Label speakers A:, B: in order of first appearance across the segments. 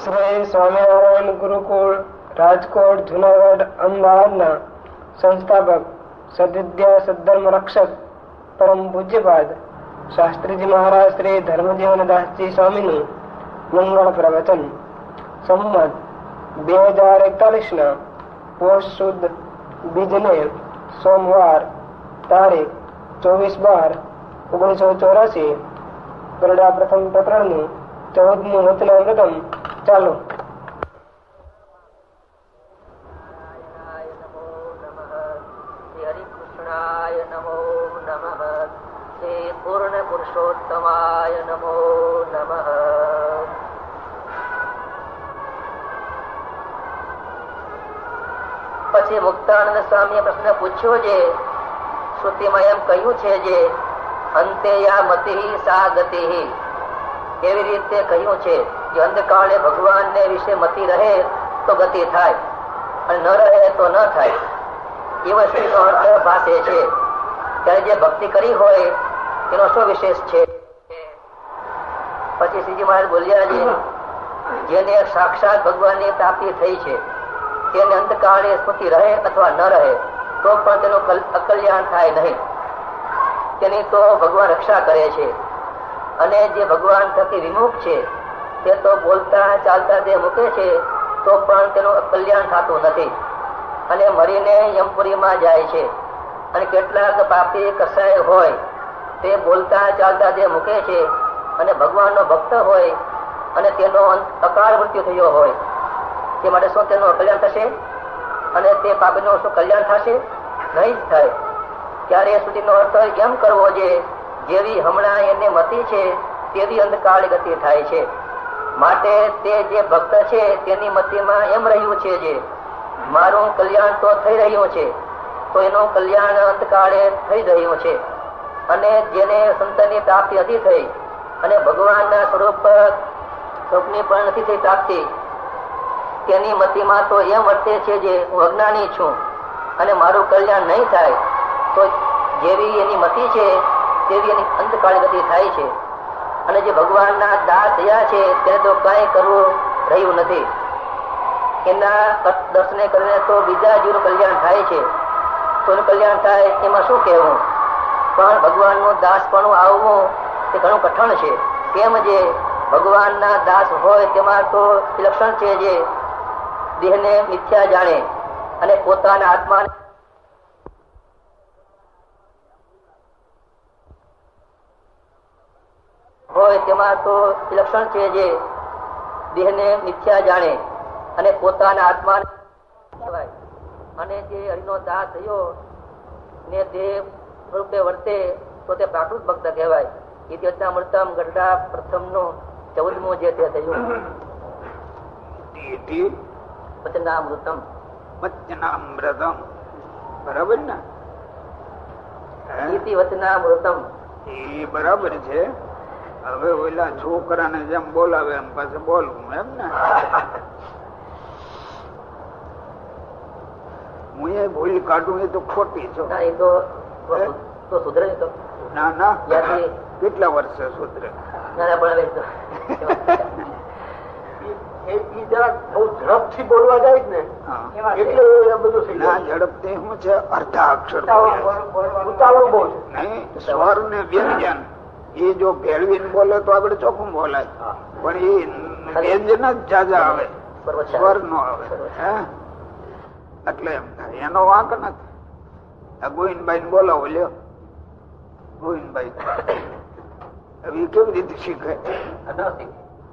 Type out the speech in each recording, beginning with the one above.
A: શ્રી સ્વામિનારાયણ ગુરુકુળ રાજકોટ જુનાગઢ અમદાવાદના સંસ્થાપક સદવિદ્યા સદ્ધર્મ રક્ષક પરમ પૂજ્યપાદ શાસ્ત્રીજી મહારાજ શ્રી ધર્મજીવનદાસજી સ્વામીનું મંગળ પ્રવચન સંમત 2041 ના પોષ સુદ બીજને સોમવાર તારીખ 24/12/1984 ગરડા પ્રથમ પ્રકરણનું 14મું વચનામૃતમ ચાલો.
B: હરિકૃષ્ણાય નમો નમઃ. શ્રી પૂર્ણ પુરુષોત્તમાય નમો નમઃ. પછી મુક્તાનંદ સ્વામીએ પ્રશ્ન પૂછ્યો છે, શ્રુતિમાં એમ કહ્યું છે જે અંતે યા મતિ સા ગતિ, કેવી રીતે કહ્યું છે કે અંધકાળે ભગવાન ને વિશે મતિ રહે તો ગતિ થાય અને ન રહે તો ન થાય. એ વસ્તુનો અર્થ ભાષે છે. ત્યારે જે ભક્તિ કરી હોય એનો શું વિશેષ છે? પછી શ્રીજી મહારાજ બોલ્યા છે, જેને સાક્ષાત ભગવાનની પ્રાપ્તિ થઈ છે તેને અંતકાળે સ્મૃતિ રહે અથવા ન રહે તો પણ તેનું અકલ્યાણ થાય નહીં. તેની તો ભગવાન રક્ષા કરે છે. અને જે ભગવાન થકી વિમુખ છે તે તો બોલતા ચાલતા જે મૂકે છે તો પણ તેનું કલ્યાણ થતું નથી અને મરીને યમપુરીમાં જાય છે. અને કેટલાક પાપી કસાય હોય તે બોલતા ચાલતા જે મૂકે છે અને ભગવાનનો ભક્ત હોય અને તેનો અકાળ મૃત્યુ થયો હોય તે માટે શું તેનું કલ્યાણ થશે? અને તે પાપીનું શું કલ્યાણ થશે? નહીં જ થાય. ત્યારે સુધીનો અર્થ એમ કરવો છે, જેવી હમણાં એને મતિ છે તેવી અંધકાળ ગતિ થાય છે. માટે તે જે ભક્ત છે તેની મતિમાં એમ રહ્યું છે જે મારું કલ્યાણ તો થઈ રહ્યું છે તો એનું કલ્યાણ અંતકાળે થઈ રહ્યું છે. અને જેને સંતની પ્રાપ્તિ નથી થઈ અને ભગવાનના સ્વરૂપની પણ નથી થઈ પ્રાપ્તિ, તેની મતિમાં તો એમ વર્તે છે જે હું અજ્ઞાની છું અને મારું કલ્યાણ નહીં થાય. તો જેવી એની મતિ છે તેવી એની અંતકાળ ગતિ થાય છે. અને જે ભગવાનના દાસ થયા છે તેને તો કઈ કરવું રહ્યું નથી. એના દર્શને કરીને તો બીજા જીવનું કલ્યાણ થાય છે. તો એનું કલ્યાણ થાય એમાં શું કહેવું? પણ ભગવાનનું દાસપણું આવવું તે ઘણું કઠણ છે. કેમ? જે ભગવાનના દાસ હોય તેમાં તો લક્ષણ છે જે દેહને મિથ્યા જાણે અને પોતાના આત્મા હોય તેમાં તો લક્ષણ છે જે દેહને મિથ્યા જાણે અને પોતાના આત્મા કહેવાય. અને જે હરિનો દાસ થયો ને દેહ રૂપે વર્તે તો તે પ્રાકૃત ભક્ત કહેવાય. ઇતિવચનામૃતમ ગઢડા પ્રથમનું 14મું જે તે થયું વચનામૃતમ.
C: વચનામૃતમ બરાબર ને?
B: ઇતિ વચનામૃતમ
C: એ બરાબર છે. હવે ઓલા છોકરાને જેમ બોલાવે એમ પાછું બોલવું એમ ને? હું એ ભૂલ કાઢું એ તો ખોટી છો.
B: એ તો સુધરે તો
C: ના ના, કેટલા વર્ષે સુધરે?
A: ઝડપથી બોલવા જાય ને એટલે
C: ઝડપથી શું છે, અર્ધા અક્ષર નહીં, સ્વર ને વ્યંજન એ જો ભેળવીને બોલે તો આપડે ચોખ્ખું બોલાય. પણ એ વ્યંજન જ જાજા આવે, સ્વર નો આવે. એટલે એમ થાય એનો વાંક નથી. ગોવિંદભાઈ ને બોલાવો લ્યો, ગોવિંદભાઈ હવે કેવી રીતે શીખે?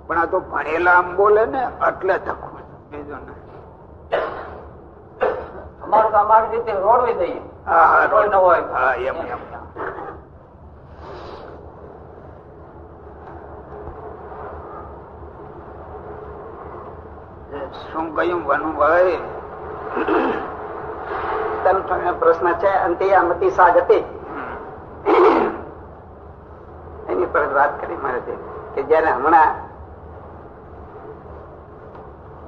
C: પણ આ તો ભણેલા આમ બોલે ને એટલે ધક્કો, બીજો ને.
A: અમારું તો અમારી રીતે રોડવી દઈએ.
C: હા એમ એમ. શું કહ્યું ભાનુભાઈ?
A: પ્રશ્ન છે અંત્યામતિ સા ગતિ, એની પર વાત કરી મારે કે જયારે હમણાં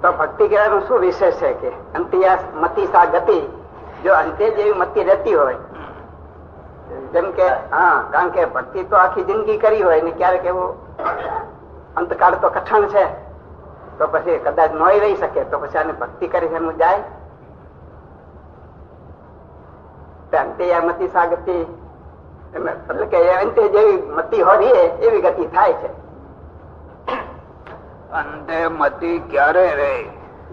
A: તો ભક્તિ કહેવાનું શું વિશેષ છે કે અંત્યામતિ સા ગતિ, જો અંતે જેવી મતિ રહેતી હોય જેમ કે કારણ કે ભક્તિ તો આખી જિંદગી કરી હોય ને ક્યારેક એવું અંતકાળ તો કઠણ છે તો પછી કદાચ નોય રહી શકે તો પછી આને ભક્તિ કરી એનું જાય. અંતે મતિ સાગતિ એટલે કે અંતે જેવી મતિ હોય એવી ગતિ થાય છે.
C: અંતે મતિ ક્યારે રહે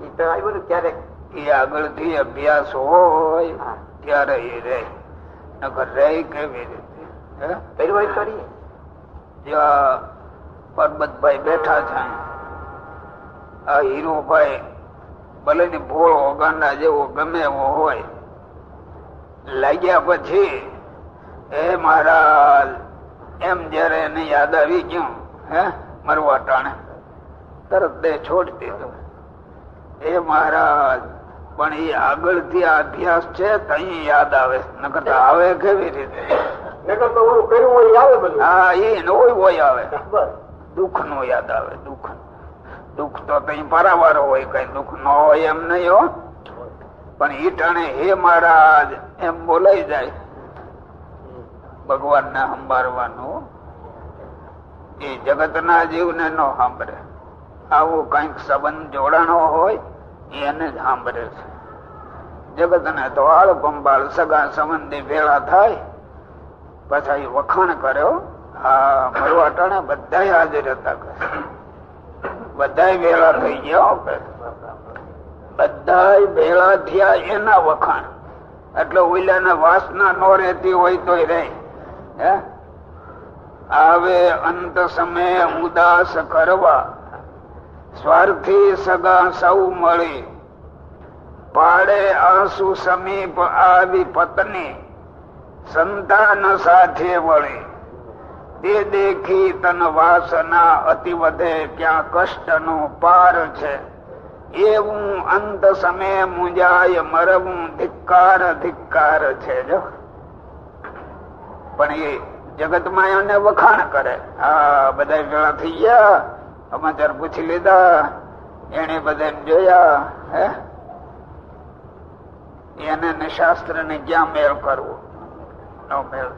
A: એ તો આવ્યું ને ક્યારેક
C: એ આગળથી અભ્યાસ હોય ત્યારે એ રહે, નકર રહે કેવી રીતે?
A: કર્યું હોય કરીએ.
C: જ્યાં પરબતભાઈ બેઠા છે, આ હીરોભાઈ ભલે ને ભોળો ગાંડા જેવો ગમે એવો હોય, લાગ્યા પછી હે મહારાજ એમ જયારે એને યાદ આવી ગયું મરવા ટાણે તરત દે છોડી દીધું. એ મહારાજ પણ એ આગળથી આ અભ્યાસ છે તઈ યાદ આવે, નકર તો આવે કેવી રીતે? હા એ હોય આવે, દુઃખ નો યાદ આવે. દુઃખ તો કઈ પારાવારો હોય, કઈ દુઃખ ન હોય એમ નહીં હો. પણ ઈ ટાણે હે મહારાજ એમ બોલાઈ જાય ભગવાન ને સંભાળવાનું. એ જગત ના જીવ ને ન સાંભળે. આવું કઈક સંબંધ જોડાણો હોય એને જ સાંભળે છે. જગત ને તો આળ પંબાળ સગા સંબંધી ભેળા થાય પછી વખાણ કર્યો. હા મરવા ટાણે બધા હાજર હતા, બધા ભેળા થઈ ગયા, બધા ભેળા થયા એના વખાણ. એટલે ઓઈલાના વાસના નો રહેતી હોય તો રહે. આવે અંત સમય ઉદાસ કરવા સ્વાર્થી સગા સૌ મળી, પાડે આંસુ સમીપ આવી પત્ની સંતાન સાથે વળી, તે દેખી તન વાસના અતિ વધે ક્યાં કષ્ટ નો પાર છે, એવું અંત સમય મુંજાય મરવું ધિક્કાર ધિક્કાર છે. જો પણ એ જગત માં એને વખાણ કરે. હા બધા ભેળા થઈ ગયા, સમાચાર પૂછી લીધા, એને બધા જોયા, એને શાસ્ત્ર ને ક્યાં મેળ કરવો? નો મેળ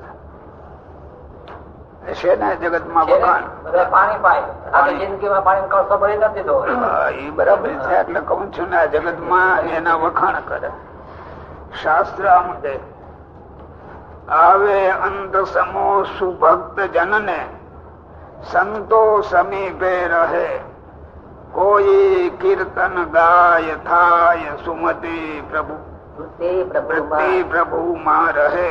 C: છે ને જગત માં વખાણ.
B: પાણી પાય જિંદગીમાં પાણી કળસો ભરી નથી દો.
C: એ બરાબર છે. એટલે કઉ છું ને આ જગત માં એના વખાણ કરે. શાસ્ત્ર આમ કે આવે અંત સમો સુભક્ત જનને સંતો સમીપે રહે, કોઈ કીર્તન ગાય થાય સુમતિ પ્રભુ વૃત્તિ પ્રભુ માં રહે,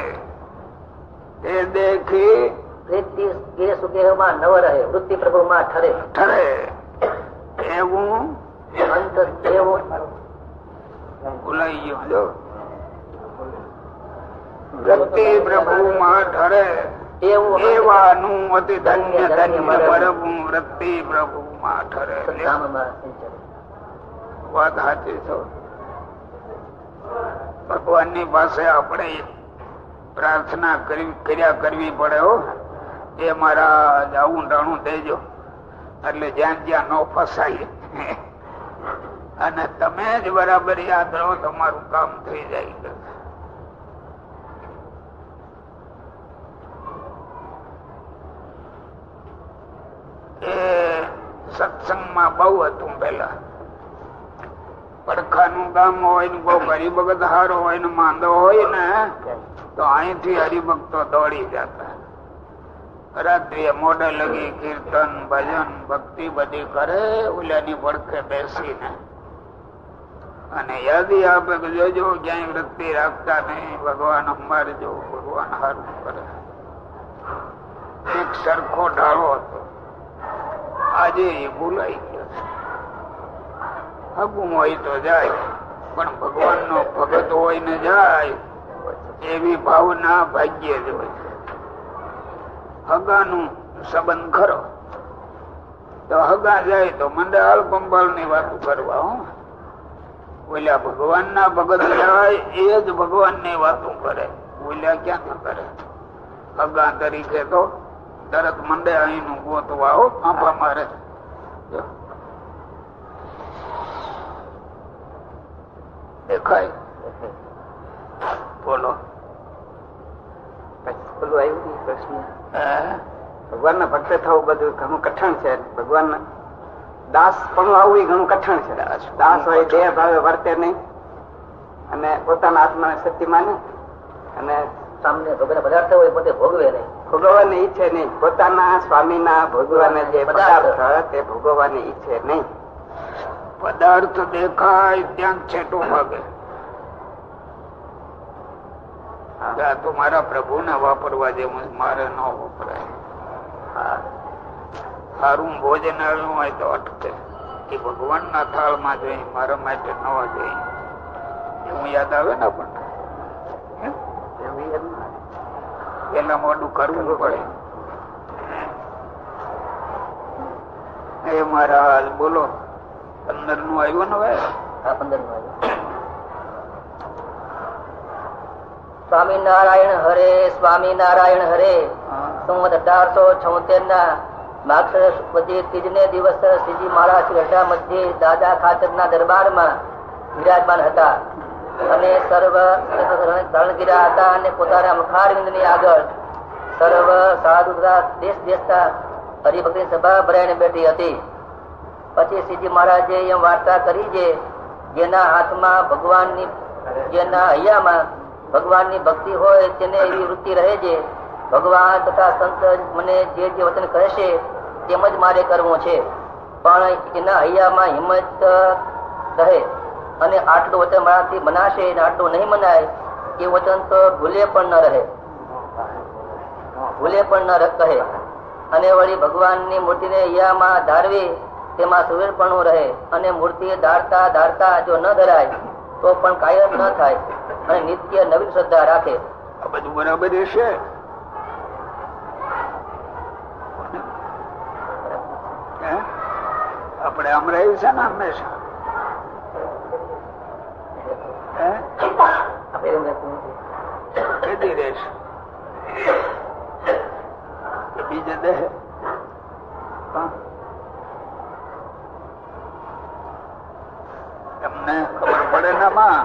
C: તે દેખી
B: નવ રહે વૃત્તિ પ્રભુ માં ઠરે
C: ઠરે. એવું
B: અંત એવું
C: ભૂલાઈ ગયું. જો વૃત્તિ પ્રભુ માં ઠરે એવાનું અતિ ધન્ય ધન્ય મરવું વૃત્તિ પ્રભુ માં ઠરે. વાત સાચી છે. ભગવાન ની પાસે આપણે પ્રાર્થના કર્યા કરવી પડે. હો એ મારા જાવું ટાણું દેજો, એટલે જ્યાં જ્યાં ન ફસાય અને તમે જ બરાબર યાદ રહો, તમારું કામ થઈ જાય. એ સત્સંગમાં બહુ હતું પેલા. પડખાનું ગામ હોય ને કોઈ હરિભગત હારો હોય ને માંદો હોય ને તો અહીંથી હરિભક્તો દોડી જતા. રાત્રિએ મોઢે લગી કીર્તન ભજન ભક્તિ બધી કરે ઓલાની પડખે બેસીને, અને યાદી આપે કે જોજો ક્યાંય વૃત્તિ રાખતા નહીં, ભગવાન સંભાળજો, ભગવાન સારું કરે. એક સરખો ઢાળો હતો, આજે એ ભૂલાઈ ગયો છે. હગું હોય તો જાય, પણ ભગવાન નો ભગત હોય ને જાય એવી ભાવના ભાગ્યે જ હોય. હગાનું સંબંધ ખરો તો હગા જાય તો મંડે હાલ પંબાળ ની વાતો કરવા. ઓલા ભગવાન ના ભગત જાય એ જ ભગવાન ની વાતો કરે, ઓલા ક્યાં કરે? હગા તરીકે તો તરત મંડે અહીંનું ગોતવા આંપા મારે. દેખાય? બોલો.
A: પેલું આવ્યું પ્રશ્ન, ભગવાન ના ભક્ત થવું બધું ઘણું કઠણ છે. ભગવાન દાસ પણ આવવું એ ઘણું કઠણ છે. દાસ હોય દેહ ભાવે વર્તે નહીં અને પોતાના આત્માને સત્ય માને અને
B: સામને ભોગવવાના પદાર્થ હોય પોતે ભોગવે નહીં,
A: ભોગવવાની ઈચ્છે નહીં. પોતાના સ્વામીના ભોગવાને જે પદાર્થ તે ભોગવવાની ઈચ્છે નહીં.
C: પદાર્થ દેખાય ત્યાં છેટો ભાગે. તો મારા પ્રભુ ને વાપરવા જેવું મારે ન વપરાય. સારું ભોજન આવ્યું હોય તો અટકે એ ભગવાન ના થાળ માં જોઈ, મારા માટે ન જોઈ એવું યાદ આવે ને આપણને. પેલા મોડું કરવું પડે. એ મહારાજ બોલો 15 નું આવ્યું ને હવે?
B: 15 નું આવ્યું. સ્વામિનારાયણ હરે, સ્વામિનારાયણ હરે. સંવત 1876 ના માગસર વધી ત્રીજને દિવસ શ્રીજી મહારાજ શ્રી અઢા મધ્યે દાદા ખાચર ના દરબારમાં વિરાજમાન હતા અને સર્વ શરણગીરા હતા અને પોતાના મુખારવિંદ ની આગળ સર્વ સાધુ દેશ દેશના હરિભક્તિ સભા ભરાઈને બેઠી હતી. પછી શ્રીજી મહારાજે એમ વાર્તા કરી છે, જેના હાથમાં ભગવાનની, જેના હૈયામાં ભગવાનની ભક્તિ હોય તેને એવી વૃત્તિ રહે છે. ભગવાન તથા સંત મને જે વચન કહેશે તેમ જ મારે કરવું છે, પણ એના હૈયામાં હિંમત રહે અને આટલું વચન મારાથી મનાશે અને આટલું નહીં મનાય એ વચન તો ભૂલે પણ ન રહે, ભૂલે પણ ન કહે. અને વળી ભગવાનની મૂર્તિને હૈયામાં ધારવી તેમાં સુવેરપણું રહે અને મૂર્તિ ધારતા ધારતા જો ન ધરાય તો પણ કાયમ ન થાય અને નિત્ય નવીન શ્રદ્ધા રાખે.
C: આ બધું બરાબર રહેશે. આપણે આમ રહ્યું છે ને હંમેશા. કેદી રહેશે બીજે દે એમને ખબર પડે ને માં.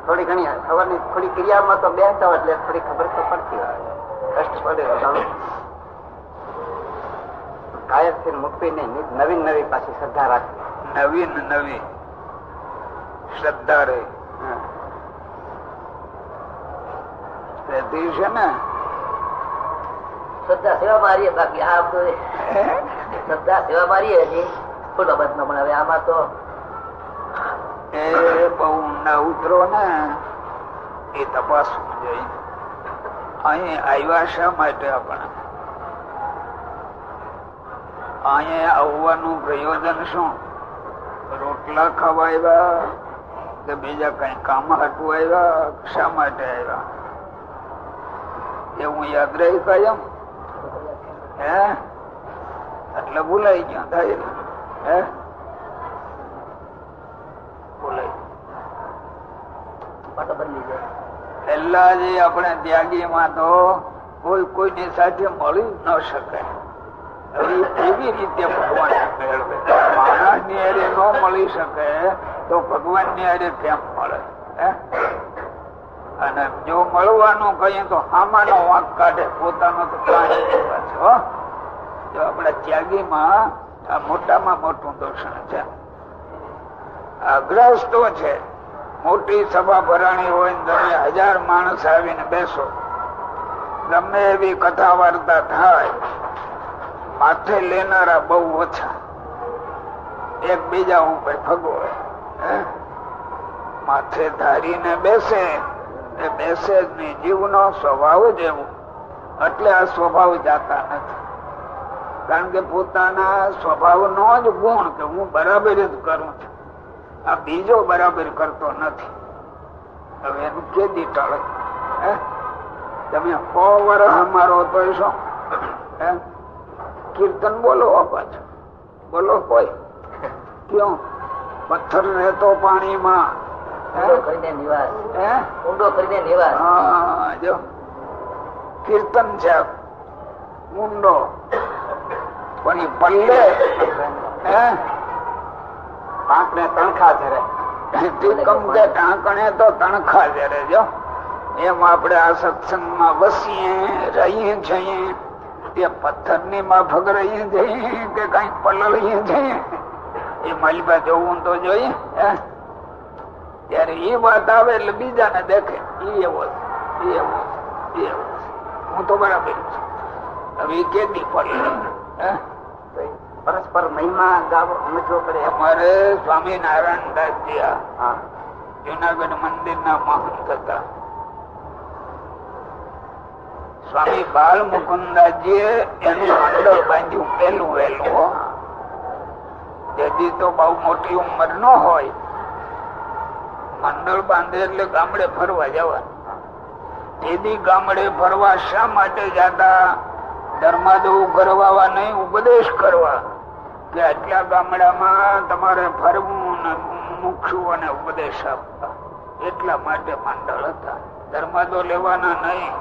A: થોડી ઘણી ખબર નહીં, થોડી ક્રિયામાં તો બેસતા હોય એટલે થોડી ખબર તો પડતી હોય. કષ્ટ પડે કાયર થી મૂકવી નહીં, નવીન નવી પાછી શ્રદ્ધા રાખવી.
C: નવીન નવી શ્રદ્ધા રહી છે ને.
B: શ્રદ્ધા સેવા મારીએ, બાકી આ શ્રદ્ધા સેવા મારીએ હજી ખોટો બધ ન બનાવે. આમાં તો
C: એ બહુ ઊંડા ઉતરો ને એ તપાસવું જોઈએ. અહીં આવ્યા શા માટે? આપણે અહીંયા આવવાનું પ્રયોજન શું? રોટલા ખાવા આવ્યા કે બીજા કઈ કામ હાટું આવ્યા? શા માટે આવ્યા એવું યાદ રહી કાયમ? હે એટલે ભૂલાઈ ગયા થાય. હે ભૂલાઈ પેલા જે આપણે ત્યાગીમાં તો કોઈ કોઈની સાથે મળી ન શકે. હવે એવી રીતે ભગવાન મેળવે. માણસ ની હારે ન મળી શકે તો ભગવાન ની હારે કેમ મળે? અને જો મળવાનું કહીએ તો આમાંનો વાંક કાઢે, પોતાનો તો કાંઈ. જો આપણા ત્યાગીમાં આ મોટામાં મોટું દૂષણ છે. અગ્રસ્તો છે. મોટી સભા ભરાણી હોય ને તમે 1000 માણસ આવીને બેસો, ગમે એવી કથા વાર્તા થાય, માથે લેનારા બહુ ઓછા, એકબીજા ઉપર ભગવે. માથે ધારીને બેસે એ બેસે જ નહીં. જીવનો સ્વભાવ જ એવું. એટલે આ સ્વભાવ જાતા નથી. કારણ કે પોતાના સ્વભાવનો જ ગુણ કે હું બરાબર જ કરું છું, આ બીજો બરાબર કરતો નથી. હવે એનું કેદી ટળે? તમે 100 વર્ષ અમારો તો શું કીર્તન બોલો પાછું બોલો કોઈ ક્यों? પથ્થર રહેતો પાણીમાં જો કીર્તન છે ઊંડો, પણ એ પલ્લે
A: પાંખને તણખા ધરે.
C: ટાંકણે તો તણખા જરે. જો એમ આપણે આ સત્સંગમાં વસીએ રહીએ છીએ એ પથ્થર ની માફક રહી જઈએ કે કઈ પલળીએ જઈએ એ માલિબા જોવું તો જોઈએ. ત્યારે એ વાત આવે એટલે બીજાને દેખે એવો હું તો બરાબર છું. હવે એ કેદી પડે
A: પરસ્પર મહિમા ગાવો સમજવો પડે.
C: અમારે સ્વામિનારાયણ દાસજી જુનાગઢ મંદિર ના મહંત હતા. સ્વામી બાલ મુકુદાસજીએ એનું મંડળ બાંધ્યું પેલું વહેલું. તેથી તો બહુ મોટી ઉંમર ન હોય, મંડળ બાંધે એટલે ગામડે ફરવા જવાનું. તેથી ગામડે ફરવા શા માટે જતા? ધર્માદો કરવા નહીં, ઉપદેશ કરવા કે આટલા ગામડામાં તમારે ફરવું ને મૂકવું અને ઉપદેશ આપવા. એટલા માટે મંડળ હતા. ધર્માદો લેવાના નહીં,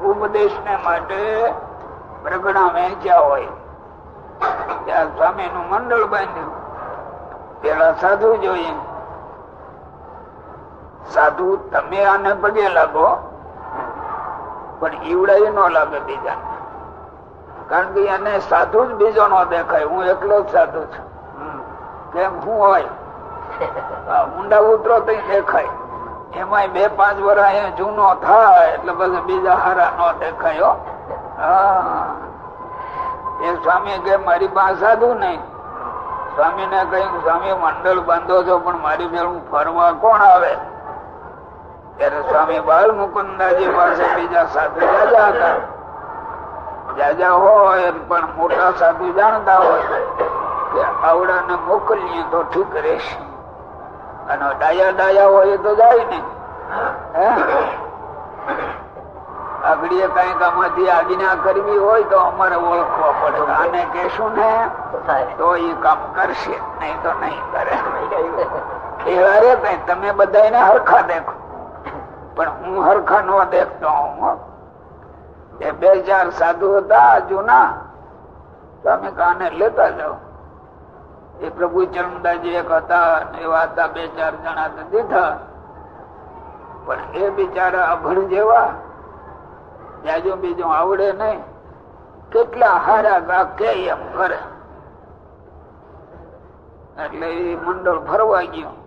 C: ઉપદેશ ને માટે પ્રગણા વહેંચ્યા હોય. ત્યાં સ્વામી નું મંડળ બાંધ્યું. પેલા સાધુ જોઈએ. સાધુ તમે આને પગે લાગો પણ ઈવડાય ન લાગે બીજા, કારણ કે એને સાધુ જ બીજો ન દેખાય. હું એકલો જ સાધુ છું કેમ હું હોય ઊંડા ઉતરો તો દેખાય. એમાં 2-5 વર્ષ જૂનો થાય એટલે પછી બીજા હારા ન દેખાયો. એ સ્વામી કે મારી પાસે સાધુ નહીં. સ્વામી ને કહ્યું સ્વામી મંડળ બાંધો છો પણ મારી ભેળું ફરવા કોણ આવે? ત્યારે સ્વામી બાલ મુકુદાસજી પાસે બીજા સાધુ જાજા હતા. જાજા હોય પણ મોટા સાધુ જાણતા હોય કે આવડાને મોકલીએ તો ઠીક રહેશે, અને ડાયા હોય તો જાય ને. આગળ કઈક આમાંથી આજ્ઞા કરવી હોય તો અમારે ઓળખવા પડે. આને કેશું ને તો એ કામ કરશે, નહીં તો નહીં કરે. એવા રે તમે બધા હરખા દેખો પણ હું હરખા નો દેખતો હું. એ 2-4 સાધુ હતા જૂના. તમે કાને લેતા જાઓ. એ પ્રભુ ચરણદાસજી એક હતા, એવા હતા 2-4 જણા દીધા. પણ એ બિચારા અભણ જેવા, જાજો બીજો આવડે નહીં. કેટલા હારા ગા કે એમ કરે. એટલે એ મંડળ ફરવા ગયું.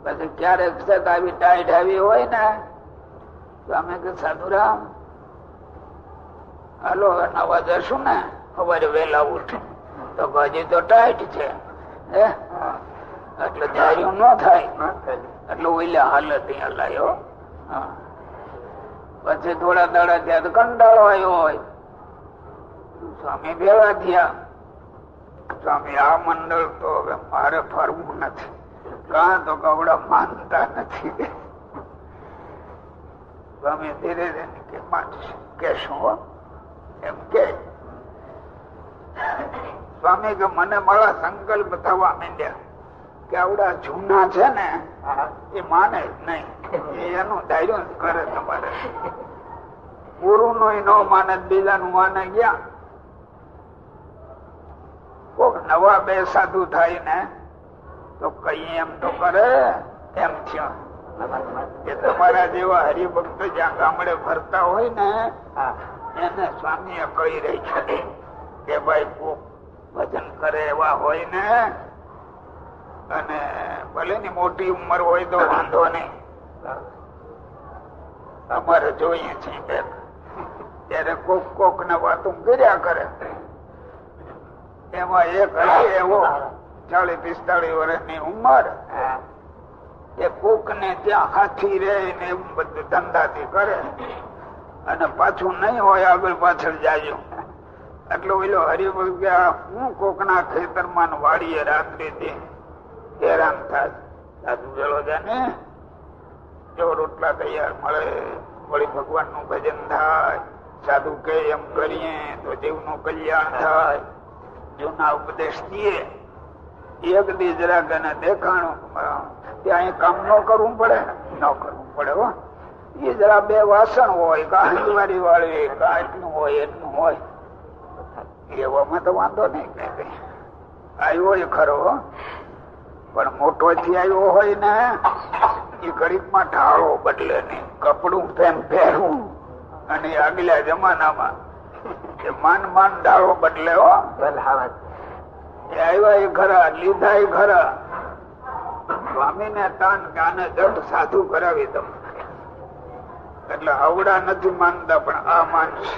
C: પછી ક્યારેક આવી ટાઈટ આવી હોય ને તો અમે કે સાધુરામ હાલો નવા જશું ને સવારે વહેલા ઉઠી તો હજી તો ટાઈટ છે એટલે ધાર્યું ન થાય એટલે ઓઈલા હાલત હલાયો. પછી થોડા દાડા ત્યાં કંટાળો આવ્યો હોય. સ્વામી ભેળા થયા. સ્વામી આ મંડળ તો હવે મારે ફરવું નથી, કાં તો કવડા માનતા નથી. સ્વામી ધીરે ધીરે કે માનશે કે શું એમ કે. સ્વામી કે મને મારા સંકલ્પ થવા માંડ્યા કે આવડા જૂના છે ને એ માને જ નહીં, એનું ધાર્યું જ કરે. તમારે પૂરું નો ન માને, બીજાનું માને ગયા. કોક નવા 2 સાધુ થાય ને તો કઈ એમ તો કરે એમ થયો. એ તમારા જેવા હરિભક્ત જ્યાં ગામડે ફરતા હોય ને એને સ્વામી કહી રહી છે કે ભાઈ કોક ભજન કરે એવા હોય ને, અને ભલે ની મોટી ઉંમર હોય તો વાંધો નહીં, અમારે જોઈએ છીએ. ત્યારે કોક ને વાતો કર્યા કરે. એમાં એક હશે એવો 40-45 વર્ષની ઉંમર, એ કોક ને ત્યાં હાથી રે ને એવું બધું ધંધાથી કરે, અને પાછું નહીં હોય આગળ પાછળ જાય. એટલે ઓલો હરિભક્ત કે હું કોક ના ખેતરમાં વાડીએ રાત્રે હેરાન થાય. સાધુ વેલો જાય ને જો રોટલા તૈયાર મળે, વળી ભગવાન નું ભજન થાય, સાધુ કે એમ કરીએ તો જીવનું કલ્યાણ થાય. જૂના ઉપદેશ દઈએ. એક દી જરાક એને દેખાણું ત્યાં કામ ન કરવું પડે, ન કરવું પડે. હો એ જરા 2 વાસણ હોય, કા હંજવારી વાળી, કા એટલું હોય એટલું હોય, એવામાં તો વાંધો નહીં. કઈ આવ્યો એ ખરો, પણ મોટો થી આવ્યો હોય ને એ ગરીબ માં ઢાળો બદલે નહીં, કપડું પહેરવું અને આગલા જમાનામાં માન ડાળો બદલે હો. એ આવ્યા એ ખરા, લીધા એ ખરા. સ્વામી ને તાન કે આને જટ સાધુ કરાવી દઉં. એટલે આવડા નથી માનતા પણ આ માનશે.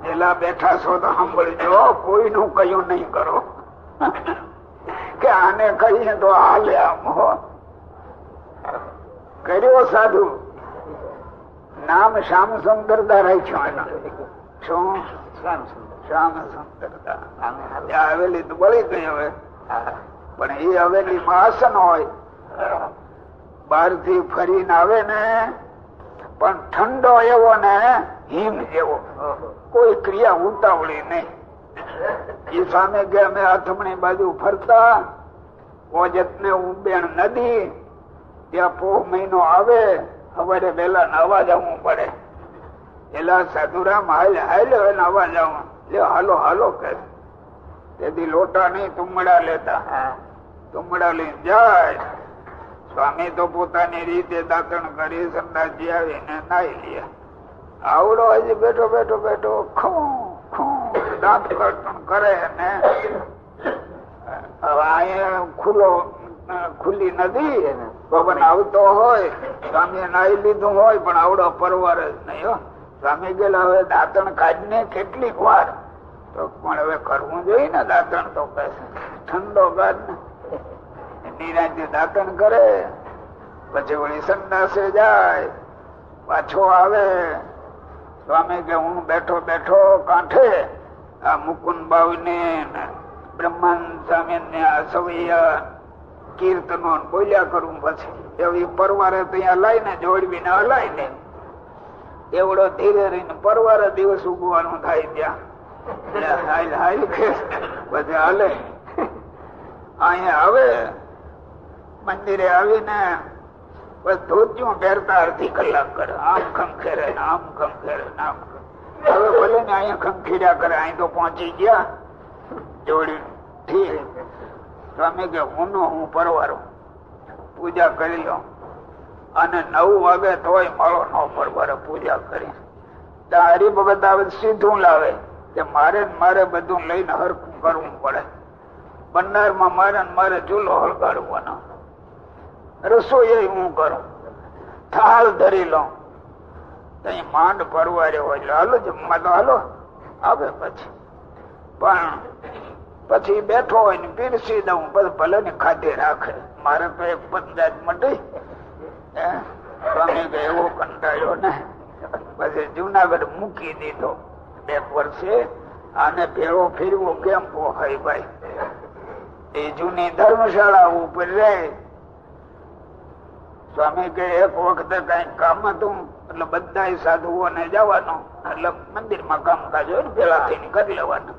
C: પેલા બેઠા છો તો સાંભળજો, કોઈનું કયું નહીં કરો કે આને કહીએ તો હાલે. આમ કર્યો સાધુ, નામ શ્યામ સુંદરદા રાખ્યો એના. શું? શ્યામ સુંદરદા. હવેલી તો બળી ગઈ હવે, પણ એ હવેલી માં આસન હોય. બહાર થી ફરીને આવે ને પણ ઠંડો એવો ને હિમ જેવો, કોઈ ક્રિયા ઉતાવળી નહીં. એ સામે કે અમે આથમણી બાજુ ફરતા, ઓજત ને ઉબેણ નદી, ત્યાં પોહ મહિનો આવે, સવારે વહેલા નાવા જવું પડે. પેલા સાધુરામ હાલ્યો નાવા જવું, હાલો હાલો કે. તેથી લોટા નહીં તુમડા લેતા, તુમડા લઈને જાય. સ્વામી તો પોતાની રીતે દાંતણ કરી સંદાસી આવીને નાઈ લે. આવડો હજી બેઠો બેઠો બેઠો દાંત કર્તન કરે ને અહીંયા ખુલ્લી નદી, પવન આવતો હોય, સ્વામી નાઈ લીધું હોય પણ આવડો પરવાર જ નહીં હો. સ્વામી ગયેલા હવે દાંતણ કાઢને કેટલીક વાર, તો પણ હવે કરવું જોઈએ ને દાંતણ. તો કહે ઠંડો કાઢ ને નિરાંતે દાંતણ કરે, પછી વળી સંદાસે જાય, પાછો આવે. સ્વામી કે હું બેઠો બેઠો કાંઠે આ મુકુંદ બાવને બ્રહ્માનંદ સ્વામી ને આ સવૈયા કીર્તનો બોલ્યા કરું. પછી એવી પરવારે ત્યાં લાઈને જોડવીને હલાઈને એવડો ધીરે રહીને પરવારે દિવસ ઉગવાનું થાય ત્યાં. હાલ હાલ કે પછી હાલે. અહીંયા આવે મંદિરે આવીને ધોતિયું પહેરતા અડધી કલાક કરે, આમ ખંખેરે ને આમ ખંખેરે ને આમ. હવે ભલે ને અહીંયા ખંખેર્યા કરે, અહીં તો પહોંચી ગયા જોડી. ઠીક. સ્વામી કે હું પરવારો પૂજા કરી લો. અને 9 વાગે તોય માળો ન પરવારે પૂજા કરી. ત્યાં હરિભગત આવે સીધું લાવે કે મારે બધું લઈને હરખું કરવું પડે. ભંડારમાં મારે ચૂલો હળગાડવાનો, રસોઈ હું કરું, થાળ ધરી લઉં. કઈ માંડ પરવારે હોય હાલો જમવા તો હાલો આવે. પછી પણ પછી બેઠો હોય ને પીરસી દઉં, પછી ભલે ને ખાધે રાખે. મારે તો એક પંચાયત મટી. સ્વામી કે એવો કંટાળ્યો ને પછી જુનાગઢ મૂકી દીધો 2 વર્ષે. આને ભેળો ફેરવો કેમ પોહાય ભાઈ? એ જૂની ધર્મશાળા ઉપર રહે. સ્વામી કે એક વખતે કઈ કામ હતું એટલે બધા સાધુઓને જવાનું, એટલે મંદિરમાં કામકાજ હોય ને ભેળા થઈને કરી લેવાનું.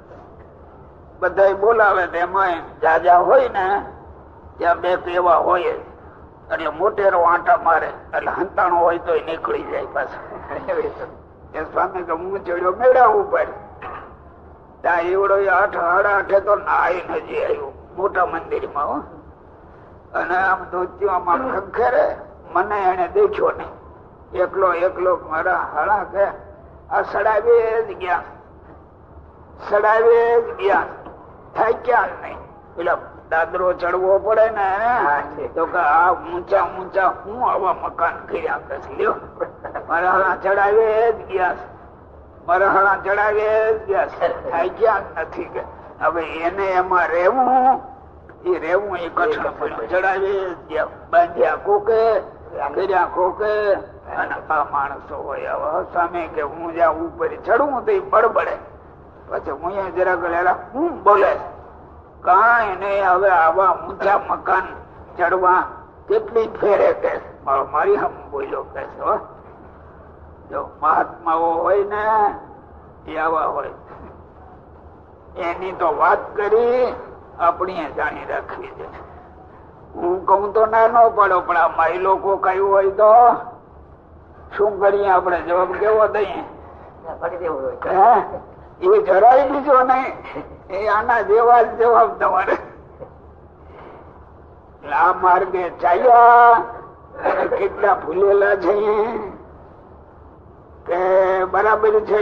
C: બધા બોલાવે તેમાં જાજા હોય ને ત્યાં 2 એવા હોય, એટલે મોટેરો આંટા મારે, એટલે હંતાણો હોય તો નીકળી જાય પાછા. એ સ્વામી કે હું ચડ્યો મેળા ઉપર, ત્યાં એવડો 8 સાડા 8 તો નાઈ નજી આવ્યું મોટા મંદિરમાં. અને આમ ધોતિયામાં ખંખેરે. મને એને દેખ્યો નહીં, એકલો મારા હાડા કે આ સડાવે જ ગયા થાય ક્યાં નહીં. પેલા દાદરો ચડવો પડે ને તો કે આ ઊંચા હું આવા મકાન કર્યા કે લ્યો. મારા હાડા ચડાવે જ ગયા, થાય ક્યાં નથી કે. હવે એને એમાં રહેવું એ કઠણ પડ્યું. ચડાવી બાંધ્યા કોકે, કર્યા કોકે. અને આ માણસો હોય આવા. સામે કે હું જ્યાં ઉપર ચડવું તો એ બળબડે. પછી હું જરાક હું બોલે કઈ નહીં. હવે આવા ઊંચા મકાન ચડવા કેટલી ફેરે કે મારી હમ બોલ્યો કે જો મહાત્માઓ હોય ને એ આવા હોય. એની તો વાત કરી આપણી જાણી રાખવી છે. હું કઉ તો ના ન પડો, પણ આ માઈ લોકો કયું હોય તો શું કરીએ આપણે? જવાબ કેવો દઈએ? એ જરાય બીજો નહીં, એ આના જેવા જ જવાબ તમારે. આ માર્ગે ચાલ્યા અને કેટલા ભૂલેલા છે. કે બરાબર છે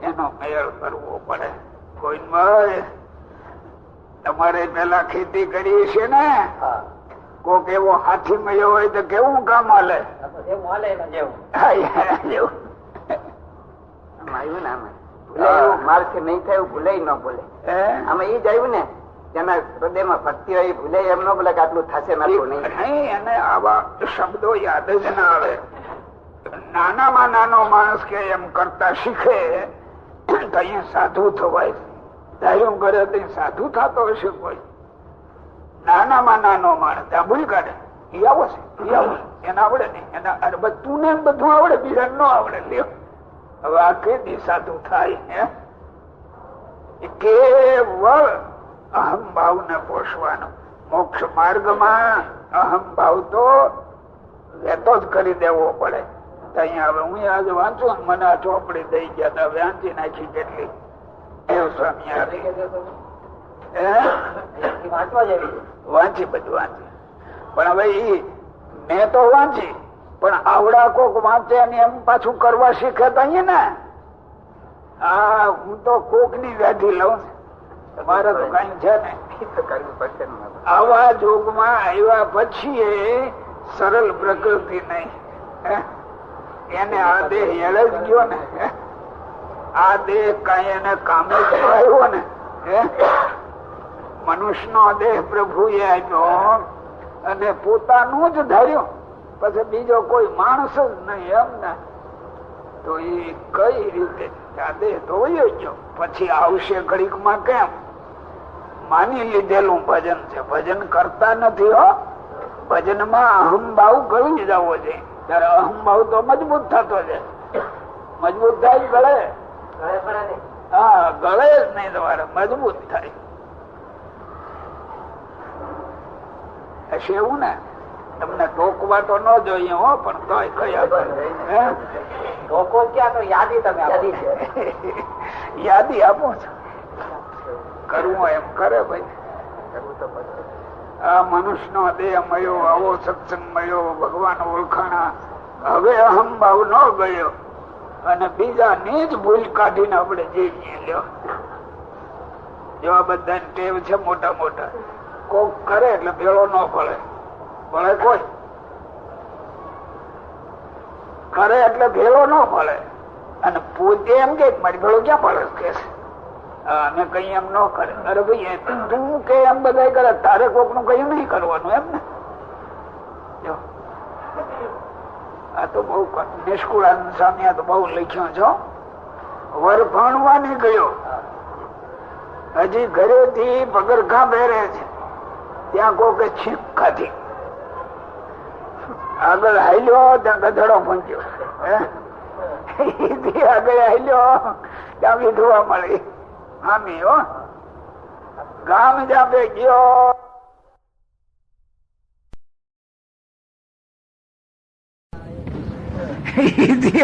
C: એનો મેળ કરવો પડે. કોઈ તમારે પેલા ખેતી કરી છે ને, કોક એવો હાથી મળ્યો હોય તો કેવું કામ હાલે?
A: મારથી નહીં થયું ભૂલે ન બોલે. આમાં એ જ આવ્યું ને, જેના હૃદયમાં ભક્તિ હોય ભૂલે એમ ન બોલે કે આટલું થશે નહીં.
C: એને આવા શબ્દો યાદ જ ના આવે. નાનામાં નાનો માણસ કે એમ કરતા શીખે તો અહીંયા સાધુ થવાય. ધાર્યું કરે તો સાધુ થતો હશે કોઈ? નાનામાં નાનો માણસ ત્યાં ભૂલ કાઢે એ આવો છે, એને આવડે નહીં. એના બધું ને બધું આવડે, બીજા ન આવડે. લ્યો હવે આ કેદી સાધુ થાય? કેવળ અહમ ભાવ ને પોષવાનો. મોક્ષ માર્ગમાં અહમ ભાવ તો વેતો જ કરી દેવો પડે. અહીંયા હવે હું આજે વાંચું, મને આ ચોપડી દઈ ગયા હતા, વાંચી નાખી કેટલી. વાંચી બધું વાંચી, પણ હવે મેં તો વાંચી, પણ આવડા કોક વાંચે ને એમ પાછું કરવા શીખે તો અહીંયા ને હું તો કોક ની વ્યાધિ લઉં. તમારે તો કઈ છે ને. આવા જોગમાં આવ્યા પછી સરળ પ્રકૃતિ નહીં. એને આ દેહ હેળ જ ગયો ને. આ દેહ કઈ એને કામે જ આવ્યો ને. મનુષ્ય નો દેહ પ્રભુ એ આપ્યો અને પોતાનું જ ધાર્યું, પછી બીજો કોઈ માણસ જ નહીં. એમ ને તો એ કઈ રીતે? આ દેહ તો વયો ગયો, પછી આવશે ઘડીક માં. કેમ? માની લીધેલું ભજન છે, ભજન કરતા નથી. હો, ભજન માં અહમભાવ ગળી જવો છે. ત્યારે અહમભાવ તો મજબૂત થતો છે. મજબૂત થાય ગળે? હા, ગળે જ નહીં, તમારે મજબૂત થાય. હશે એવું ને? તમને ટોકવા તો ન જોઈએ હો, પણ તોય કયા
A: ટોકો ક્યાં? તો યાદી તમે
C: યાદી આપો છો. કરવું એમ કરે ભાઈ. આ મનુષ્ય નો દેહ મળ્યો, આવો સત્સંગ મળ્યો, ભગવાન ઓળખાણા. હવે અહમભાવ ન ગયો અને બીજા ની જ ભૂલ કાઢીને આપણે જઈએ. લ્યો, જેવા બધા ટેવ છે મોટા મોટા. કોક કરે એટલે ભેળો ન પડે. ભલે કોઈ કરે એટલે ભેળો ન પડે. અને પોતે એમ કે મારી ભેળો ક્યાં પડે કે અમે કઈ એમ ન કરે. અરે ભાઈ તું કે એમ બધા કરે, તારે કોક નું કઈ નહીં કરવાનું. એમ ને આ તો બહુ નિષ્કુળાનંદ સ્વામી તો બહુ લખ્યો છો. વર ભણવાની ગયો, હજી ઘરેથી પગરખા પહેરે છે, ત્યાં કોકે છીંક ખાધી. આગળ હાલ્યો ત્યાં ગધડો પહોંચ્યો. આગળ હાલ્યો ત્યાં વિધવા મળી. હામી હો, ગામ જાપે ગયો,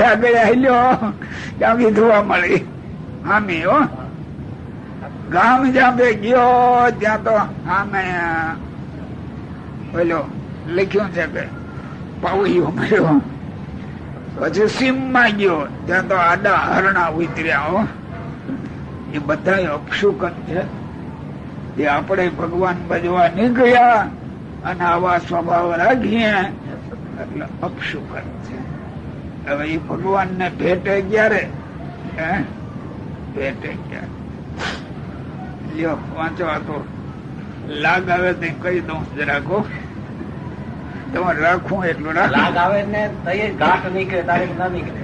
C: આગળ હાલ્યો ત્યાં વિધવા મળી. હામી હો, ગામ જાપે ગયો ત્યાં તો આમે પેલો લખ્યું છે કે પાવડીઓ મળ્યો. પછી સીમ માં ગયો ત્યાં તો આડા હરણા ઉતર્યા. હો, એ બધા અપશુકન છે. એ આપણે ભગવાન ભજવા નીકળ્યા અને આવા સ્વભાવ રાખીએ એટલે અપશુકન છે. હવે એ ભગવાન ને ભેટે ક્યારે? ભેટે ક્યારે? લ્યો વાંચવા તો લાગ આવે તો કહી દઉં જરાકો. તમારે રાખવું એટલું લાગ આવે ને ઘાટ નીકળે તારીખ ના નીકળે.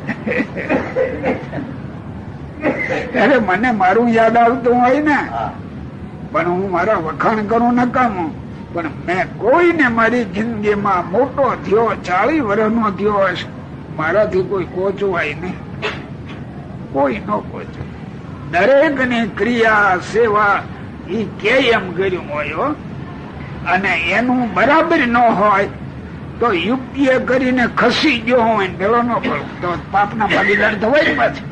C: અરે મને મારું યાદ આવતું હોય ને, પણ હું મારા વખાણ કરું નકામું. પણ મેં કોઈને મારી જિંદગીમાં મોટો થયો 40 વર્ષનો થયો હશે, મારાથી કોઈ કોચવાય નહીં. કોઈ ન કોચે. દરેક ની ક્રિયા સેવા એ કે એમ કર્યું હોય. અને એનું બરાબર ન હોય તો યુક્તિ કરીને ખસી ગયો હોય ભેળો ન પડું તો પાપના ભાગીદાર થવાય. પાછું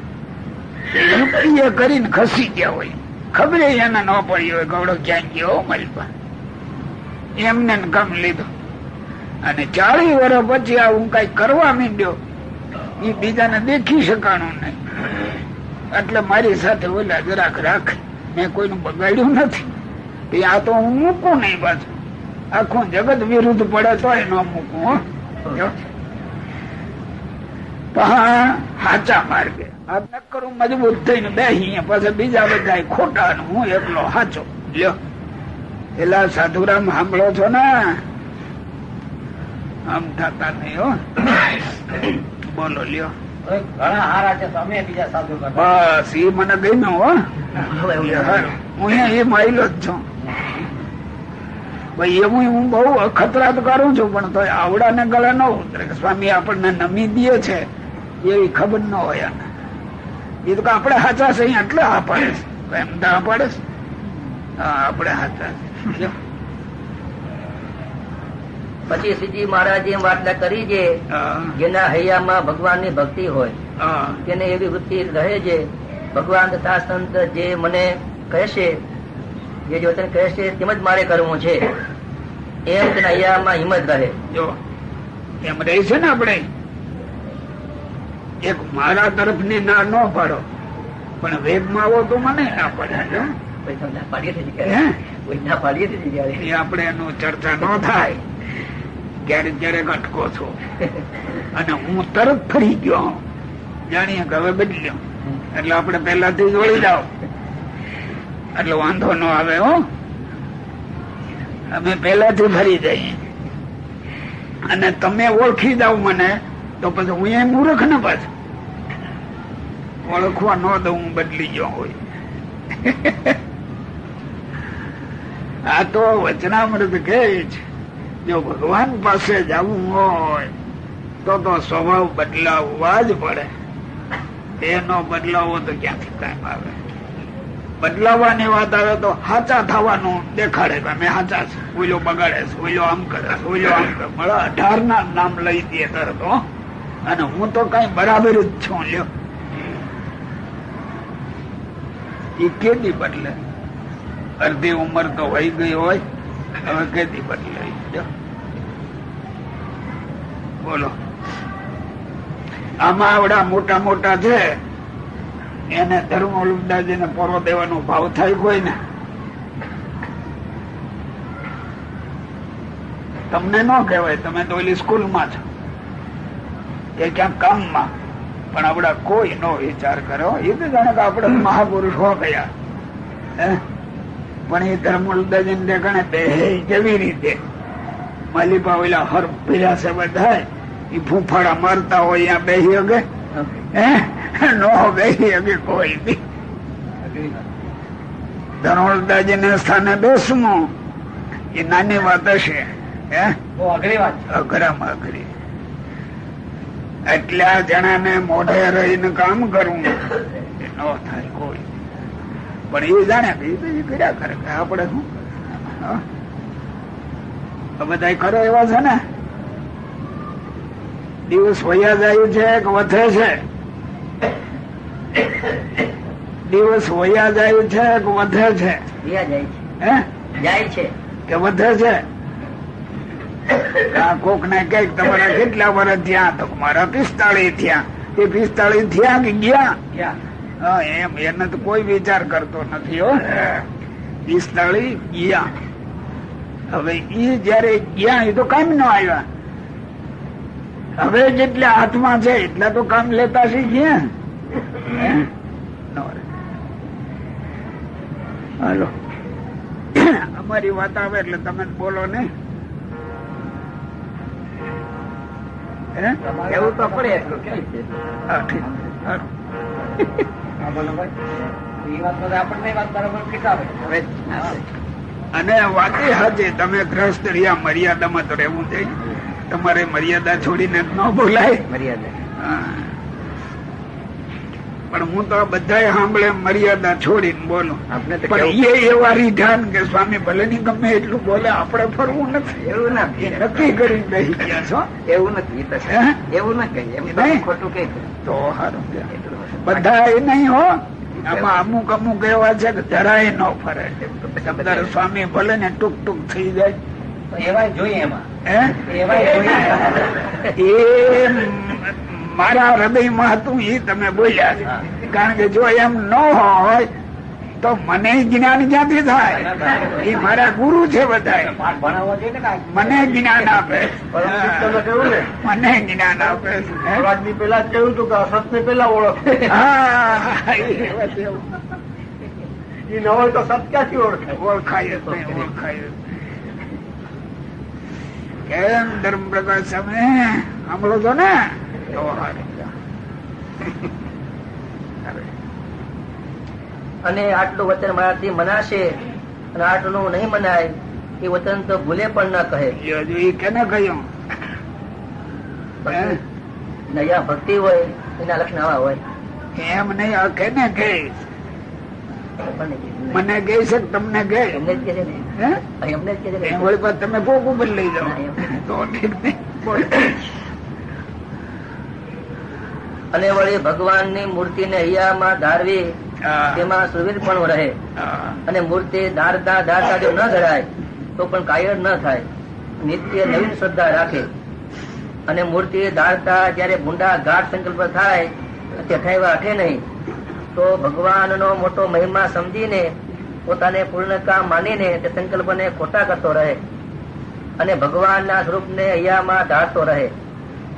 C: યુક્તિ કરીને ખસી ગયા હોય, ખબર એને ન પડી હોય ગવડો ક્યાં ગયો મારી પાસે, એમને કામ લીધો. અને 40 વર્ષ પછી હું કઈ કરવા માંડ્યો એ બીજાને દેખી શકાણું નહીં. એટલે મારી સાથે ઓલા જરાક રાખ, મેં કોઈનું બગાડ્યું નથી. આ તો હું મૂકું નહીં પાછું. આખું જગત વિરુદ્ધ પડે તો ન મૂકું. હો પણ સાચા માર્ગે આ નક્કરું મજબૂત થઈને બેસી પછી બીજા બધા ખોટા, હું એકલો સાચો. લ્યો એલા સાધુરામ સાંભળો છો ને? આમ થતા નહીં. હો બોલો લ્યો. બસ એ મને ગમ્યું. હો હું એ માયલો જ છું ભાઈ. એવું હું બહુ અખતરાત કરું છું પણ તો આવડા ને ગળે ન ઉતરે. સ્વામી આપણને નમી દે છે એવી ખબર ન હોય. એ તો આપણે સાચા છે એટલે હા પાડે છે. એમ તો હા પાડે છે. હા આપણે સાચા છે.
B: પછી શ્રીજી મહારાજે એમ વાર્તા કરી છે, જેના હૈયામાં ભગવાન ની ભક્તિ હોય તેને એવી વૃત્તિ રહે છે, ભગવાન તથા સંત જે મને કહેશે, જે જો તને કહેશે તેમ જ મારે કરવું છે, એમ તેના હૈયામાં હિંમત રહે.
C: જો એમ રહે છે ને, આપણે એક મારા તરફ ની ના ન પાડો પણ વેગમાં આવો તો મને ના પડે. આપણે એનું ચર્ચા ન થાય. ક્યારેક ક્યારેક અટકો છો અને હું તરત ફરી ગયો, જાણીએ કે હવે બદલ્યો એટલે આપણે પેલાથી જોડી જાઓ એટલે વાંધો ન આવે. હો અમે પેલાથી ફરી જઈએ અને તમે ઓળખી જાવ મને તો પછી હું એ મૂર્ખ ને પાછું ઓળખવા ન દઉં હું બદલી ગયો હોય. આ તો વચનામૃત કે છે, જો ભગવાન પાસે જવું હોય તો સ્વભાવ બદલાવવા જ પડે. એનો બદલાવો તો ક્યાંથી કામ આવે? બદલાવાની વાત આવે તો સાચા થવાનું દેખાડે કે અમે સાચા છે, ઓઈલો બગાડે છે, ઓઈલો આમ કરે છે, ઓઈલો આમ કરે. મળે 18 ના નામ લઈ દે તરત. અને હું તો કઈ બરાબર જ છું. લ્યો એ કેદી બદલે? અડધી ઉંમર તો વહી ગઈ હોય, હવે કેદી બદલે? બોલો. આમાં આવડા મોટા મોટા છે એને ધર્મવલ્લભદાસજી ને પોરો દેવાનો ભાવ થાય કોઈ ને? તમને ન કહેવાય, તમે તો ઓલી સ્કૂલમાં છો કે ક્યાંક કામમાં, પણ આપડા કોઈ નો વિચાર કર્યો. એ તો જાણે કે આપડે મહાપુરુષ હો ગયા. પણ એ ધર્મવલ્લભદાસજી ને ગણે બે કેવી રીતે માલિપા ઓલા હર પીરા છે બધા એ ફૂફાડા મારતા હોય ત્યાં બેસી હગે? નો બેસી હગે કોઈ બી. ધર્મવલ્લભદાસજી ને સ્થાને બેસવું એ નાની વાત હશે. અઘરામાં અઘરી. એટલા જણા ને મોઢે રહીને કામ કરવું ન થાય કોઈ. પણ એ જાણે કે એ કર્યા કરે કે આપડે શું બધા કરો એવા છે ને. દિવસ વયા જાય છે કે વધે છે? દિવસ વયા જાય છે કે વધે છે?
B: જાય છે
C: કે વધે છે? કોક ને કઈક તમારા કેટલા વર્ષ થયા? તો મારા 45 થયા. એ 45 થયા કે ગયા? એમ એને તો કોઈ વિચાર કરતો નથી. હો 45 ગયા. હવે ઈ જયારે ગયા એ તો કામ ન આવ્યા. હવે જેટલા હાથમાં છે એટલા તો કામ લેતા શીખ્યા. હાલો અમારી વાત આવે એટલે તમે બોલો ને.
B: એવું તો પડે એટલું કે
C: અને વાતે હાજે તમે ગ્રસ્ત રહ્યા, મર્યાદામાં તો રહેવું જોઈએ. તમારે મર્યાદા છોડીને ન બોલાય.
B: મર્યાદા
C: પણ હું તો બધા સાંભળે મર્યાદા છોડીને બોલો. પણ એ એવા રીઢાન કે સ્વામી ભલે ની ગમે એટલું બોલે, આપણે ફરવું નથી.
B: એવું નથી,
C: નક્કી કરીને બેસી ગયા છો.
B: એવું નથી, એવું ના કહીએ ખોટું કઈ
C: તો સારું. બધા એ નહીં હો. આમાં અમુક અમુક એવા છે કે જરાય ન ફરે. સ્વામી ભલે ને ટૂંક ટૂંક થઈ જાય એ મારા હૃદયમાં હતું એ તમે બોલ્યા. કારણ કે જો એમ ન હોય તો મને જ્ઞાન ક્યાંથી થાય? એ મારા ગુરુ છે બધા, મને જ્ઞાન આપે, મને જ્ઞાન આપે.
D: પેલા કહ્યું હતું કે અસત ને પેલા ઓળખ,
C: હા,
D: એ ન હોય તો સત ક્યાંથી ઓળખાય?
C: ઓળખાય જ નહીં, ઓળખાય જ. કેમ ધર્મ પ્રકાશ સામે સાંભળો છો ને? તો
B: અને આટલું વચન મારાથી મનાશે અને આટલું નહીં મનાય એ વચન તો ભૂલે પણ ન કહે.
C: એ કેને કહ્યું?
B: નયા ભક્તિ હોય એના લક્ષણ આવા હોય.
C: એમ નહીં, આ કેને કહે? મને કહે છે કે તમને કહે?
B: એમને જ કે છે ને,
C: હે?
B: એમને જ કે છે
C: એમ વળી પાછું તમે કોક ઉપર લઈ જાઓ તો ઠીક નહીં.
B: અને વળી ભગવાનની મૂર્તિને હૈયામાં ધારવી તેમાં સુરવીર પણ રહે. અને મૂર્તિ ધારતા ધારતા જો ન ધરાય તો પણ કાયર ન થાય. નિત્ય નવીન શ્રદ્ધા રાખે. અને મૂર્તિ ધારતા જયારે ભૂંડા ગાઢ સંકલ્પ થાય તે ઠાયવા હઠે નહીં તો ભગવાનનો મોટો મહિમા સમજીને પોતાને પૂર્ણતા માનીને તે સંકલ્પને ખોટા કરતો રહે અને ભગવાનના સ્વરૂપને હૈયામાં ધારતો રહે.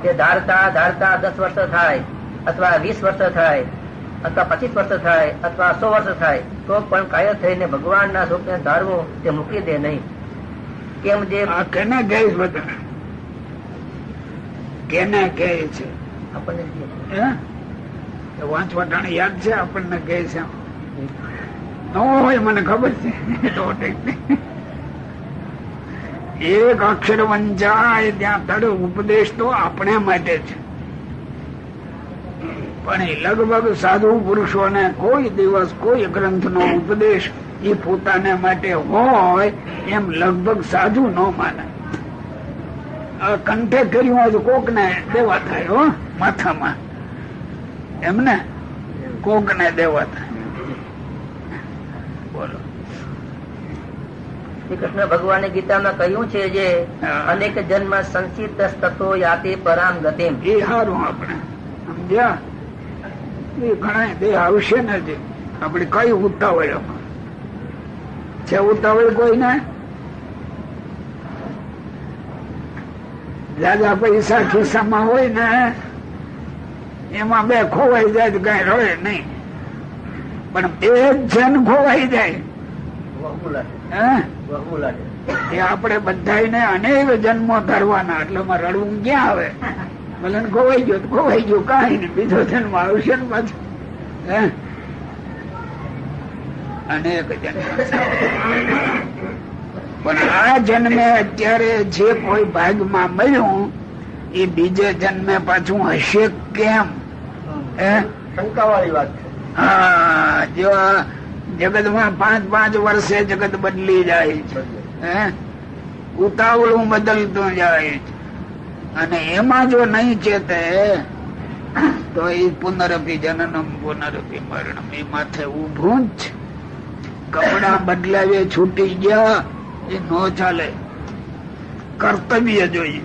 B: તે ધારતા ધારતા 10 વર્ષ થાય અથવા 20 વર્ષ થાય અથવા 25 વર્ષ થાય અથવા 100 વર્ષ થાય તો પણ કાયર થઈને ભગવાનના સ્વરૂપને ધારવું તે મૂકી દે નહીં. કેમ જે
C: કેને કહે છે? બધા કેને કહે છે?
B: આપણને
C: વાંચવાટાણે યાદ છે? આપણને કહે છે? ન હોય મને ખબર છે. એક અક્ષર વંચાય ત્યાં તડ ઉપદેશ તો આપણે માટે છે. પણ એ લગભગ સાધુ પુરુષોને કોઈ દિવસ કોઈ ગ્રંથ નો ઉપદેશ એ પોતાને માટે હોય એમ લગભગ સાધુ ન માને. કંઠે કર્યું હોય તો કોક ને દેવા થાય, હો માથામાં, એમને કોક ને દેવા થાય. બોલો.
B: શ્રી કૃષ્ણ ભગવાને ગીતામાં કહ્યું છે જે અનેક જન્મ સંચિત તત્વો યાતિ પરામ ગતિમ.
C: એ સારું આપણે સમજ્યા. એ ઘણા દેહ આવશે ને, જે આપણે કઈ ઉતાવળ છે? ઉતાવળ કોઈ ને દાદા પૈસા ખિસ્સામાં હોય ને એમાં બે ખોવાઈ જાય તો કઈ રહે નહીં, પણ બે જન ખોવાઈ જાય એ આપણે બધા અનેક જન્મો ધરવાના. એટલે રડવું ક્યાં આવે? ભલે ખોવાઈ ગયો ખોવાઈ ગયો, કઈ ને બીજો જન્મ આવશે ને પાછું. અનેક જન્મ. પણ આ જન્મે અત્યારે જે કોઈ ભાગમાં મળ્યું એ બીજે જન્મે પાછું હશે કેમ?
D: શંકાવાળી વાત છે.
C: હા, જો જગતમાં 5-5 વર્ષે જગત બદલી જાય છે, ઉતાવળું બદલતું જાય છે. અને એમાં જો નહીં ચેતે તો એ પુનરપી જનનમ પુનરપી મરણમ એ માથે ઉભું જ. કપડા બદલાવે છૂટી ગયા એ નો ચાલે. કર્તવ્ય જોઈએ.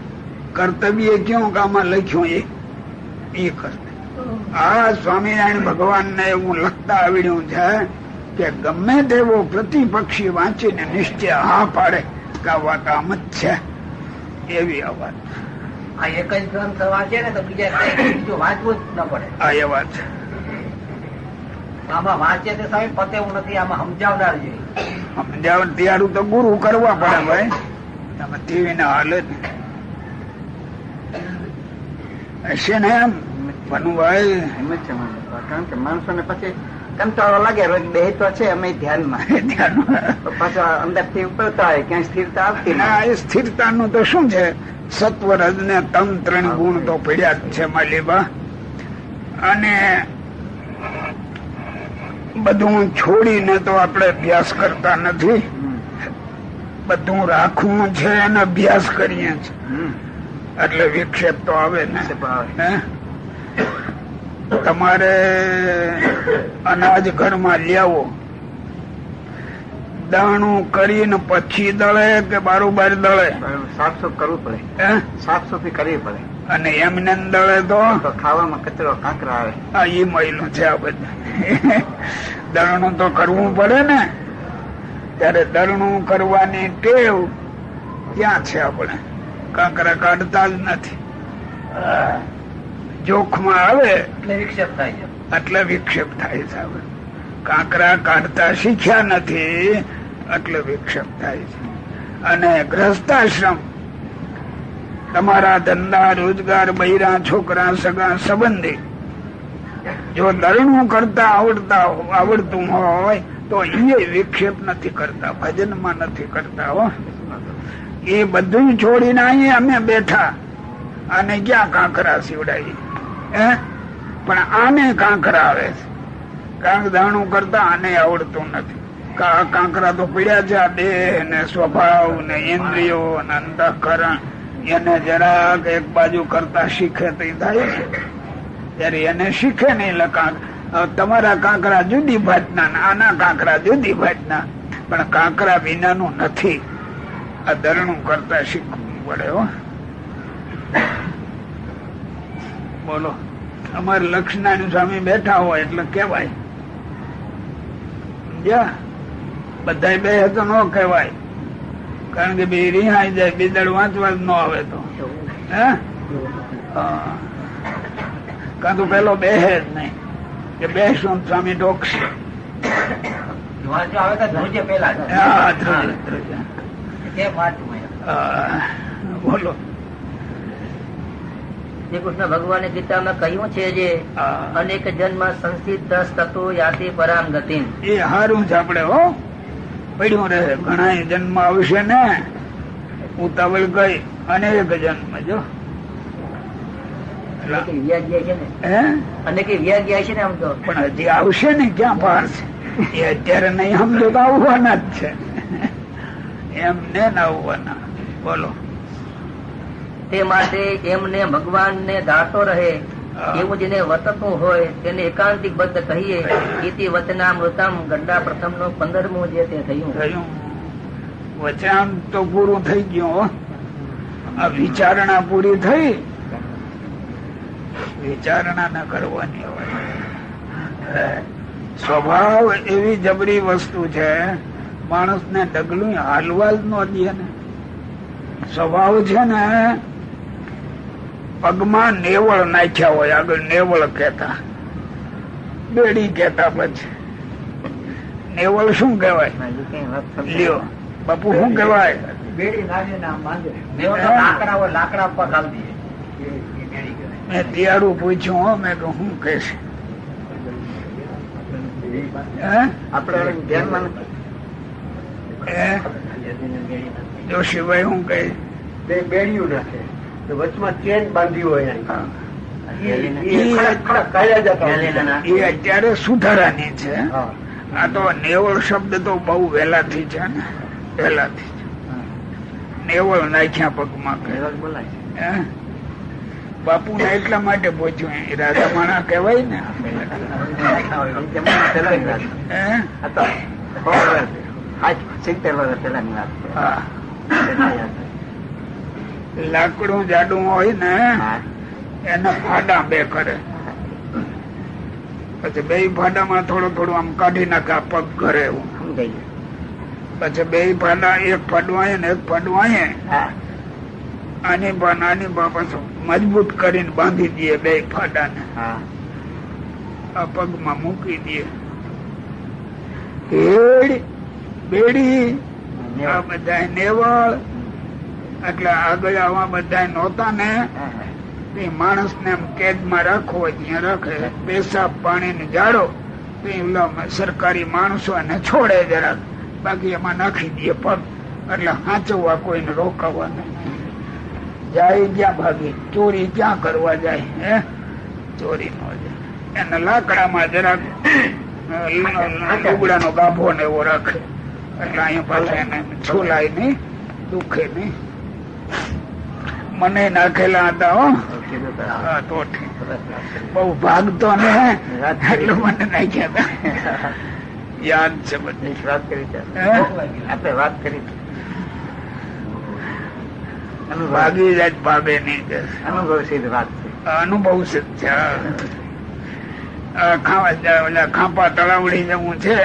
C: કર્તવ્ય ક્યાં કામાં લખ્યું એ કર્તવ્ય. આ સ્વામિનારાયણ ભગવાન ને એવું લખતા આવડ્યું છે કે ગમે તેવો પ્રતિપક્ષી વાંચીને નિશ્ચય હા પાડે કે આ વાત આમ જ છે. એવી આ વાત.
B: આ એક જ ગ્રંથ વાંચે ને તો બીજા વાંચવું જ ન પડે.
C: આ એ વાત છે.
B: આમાં વાંચે તે સ્વામી પતે એવું નથી, આમાં સમજાવનાર જોઈએ.
C: સમજાવ ત્યારે તો ગુરુ કરવા પડે ભાઈ. તમે ટીવી ના હાલે હશે ને એમ ભનુભાઈ?
A: એમ જ છે. કારણ કે માણસો ને પછી કંટાળો લાગે, રોજ બે તો છે અમે ધ્યાનમાં પાછા અંદર થી ઉપરતા હોય, ક્યાંય સ્થિરતા આવતી
C: ના. એ સ્થિરતા નું તો શું છે? સત્વ રજ ને તમ 3 ગુણ તો પડ્યા જ છે માલીબા. અને બધું છોડીને તો આપણે અભ્યાસ કરતા નથી. બધું રાખવું છે અને અભ્યાસ કરીએ છીએ એટલે વિક્ષેપ તો આવે ને. તમારે અનાજ ઘરમાં લ્યાવો, દાણું કરીને પછી દળે કે બારોબાર દળે?
D: સાફ સુફ કરવું પડે,
C: હે?
D: સાફ સુફી કરવી પડે.
C: અને એમને દળે તો
D: ખાવામાં કચરો કાંકરા આવે.
C: આ ઈ મહિલું છે આ બધા. દળણું તો કરવું પડે ને. ત્યારે દળણું કરવાની ટેવ ક્યાં છે આપણે? કાંકરા કાઢતા જ નથી. જોખમાં આવે
B: એટલે વિક્ષેપ થાય છે.
C: એટલે વિક્ષેપ થાય છે. કાંકરા કાઢતા શીખ્યા નથી એટલે વિક્ષેપ થાય છે. અને ગ્રસ્તાશ્રમ તમારા ધંધા રોજગાર, બૈરા છોકરા, સગા સંબંધી જો દરણું કરતા આવડતું હોય તો એ વિક્ષેપ નથી કરતા, ભજનમાં નથી કરતા. હો, એ બધું છોડીને અહીંયા અમે બેઠા, આને ક્યાં કાંકરા સીવડાવી? પણ આને કાંકરા આવે છે, કારણ દાણું કરતા આને આવડતું નથી. કાંકરા તો પીડ્યા છે આ દેહ ને સ્વભાવ ને ઇન્દ્રિયો ને અંતઃકરણ, એને જરાક એક બાજુ કરતા શીખે તો થાય છે. ત્યારે એને શીખે નહીં. તમારા કાંકરા જુદી ભાતના, આના કાંકરા જુદી ભાતના, પણ કાંકરા વિનાનું નથી. આ દરણું કરતા શીખવું પડે. હો, બોલો. અમારે લક્ષ્મણ સ્વામી બેઠા હોય એટલે કેવાય, બધા બે તો ન કહેવાય, કારણ કે બે રિહાઈ જાય, બીદળ વાંચવા જ ન આવે તો. હે, કાં તો પેલો બેહે જ નહીં કે બેસું સ્વામી ટોકશે. બોલો.
B: શ્રી કૃષ્ણ ભગવાને ગીતામાં કહ્યું છે જે અનેક જન્મ સંસિદ્ધ તત્વો યાતિ પરામ ગતિ.
C: એ સારું છે. આપડે હો પડ્યું રહે, ઘણા જન્મ આવશે ને. ઉતાવળ ગઈ અનેક જન્મ. જો
B: અનેક વ્યાજ જાય છે ને આમ તો,
C: પણ હજી આવશે ને, ક્યાં પાર છે? એ અત્યારે નહીં સમજો તો આવવાના જ છે. એમને આવવાના. બોલો.
B: તે માટે એમને ભગવાન ને દાટો રહે એવું જેને વતતું હોય તેને એકાંતિક બદ્ધ કહીએ. ઇતિ વચનામૃતમ ગઢડા પ્રથમ નું 15મું જે તે થયું.
C: વચનામ તો પૂરું થઈ ગયું. આ વિચારણા પૂરી થઈ. વિચારણા ન કરવાની હોય. સ્વભાવ એવી જબરી વસ્તુ છે, માણસ ને ડગલું હાલવા જ ન દે ને. સ્વભાવ છે ને, પગમાં નેવળ નાખ્યા હોય, આગળ નેવળ કેતા, બેડી કેતા. પછી નેવળ શું કેવાય? લ્યો બાપુ, શું કેવાય?
D: લાકડા પર ખાલી
C: મેં તિયારું પૂછ્યું. હો, મેં કહું શું કે છે?
D: આપડે ધ્યાનમાં
C: જોશીભાઈ શું કહે?
D: બેડિયું નાખે તો વચમાં ચેન બાંધી હોય.
C: એ અત્યારે સુધારાની છે. આ તો નેવળ શબ્દ તો બહુ વહેલાથી છે ને, પહેલાથી નેવળ નાખ્યા પગમાં બોલાય. બાપુ ને એટલા માટે પૂછ્યું, રાજા માણા કહેવાય ને. લાકડું જાડું હોય ને એના ફાડા બે કરે, પછી બે ફાડામાં થોડું થોડું આમ કાઢી નાખે પગ ઘરે એવું. પછી બે ફાડા, એક ફાડું આયે ને એક ફાડું આયે, આની બા નાની બા પાછું મજબૂત કરીને બાંધી દે બે ફાડા ને. આ પગમાં મૂકી દે. બેડી આ બધા નેવળ, એટલે આગળ આવા બધા નહોતા ને. માણસ ને એમ કેદ માં રાખવો હોય ત્યાં રાખે. પેશાબ પાણી ને જાડો સરકારી માણસો એને છોડે જરાક, બાકી એમાં નાખી દે પગ. એટલે સાચવવા કોઈને રોકવા નહીં. જાય ક્યાં ભાગી? ચોરી ક્યાં કરવા જાય? હે, ચોરી નો જાય. એને લાકડામાં જરાક લુગડાનો ગાભો ને એવો રાખે, એટલે અહીંયા પાછા એને છોલાય નહીં, દુખે નહીં. મને નાખેલા હતા. હો, તો બહુ ભાગતો ને, એટલું મને નાખ્યા હતા. યાદ છે બધી
A: વાત કરી છે
C: હે?
A: આપણે વાત કરી છે. અનુભવ
C: ભાગી જાય ભાગે નહીં કે
A: અનુભવ સિદ્ધ વાત છે.
C: અનુભવ સિદ્ધ છે ખાંપા તળાવડી જવું છે.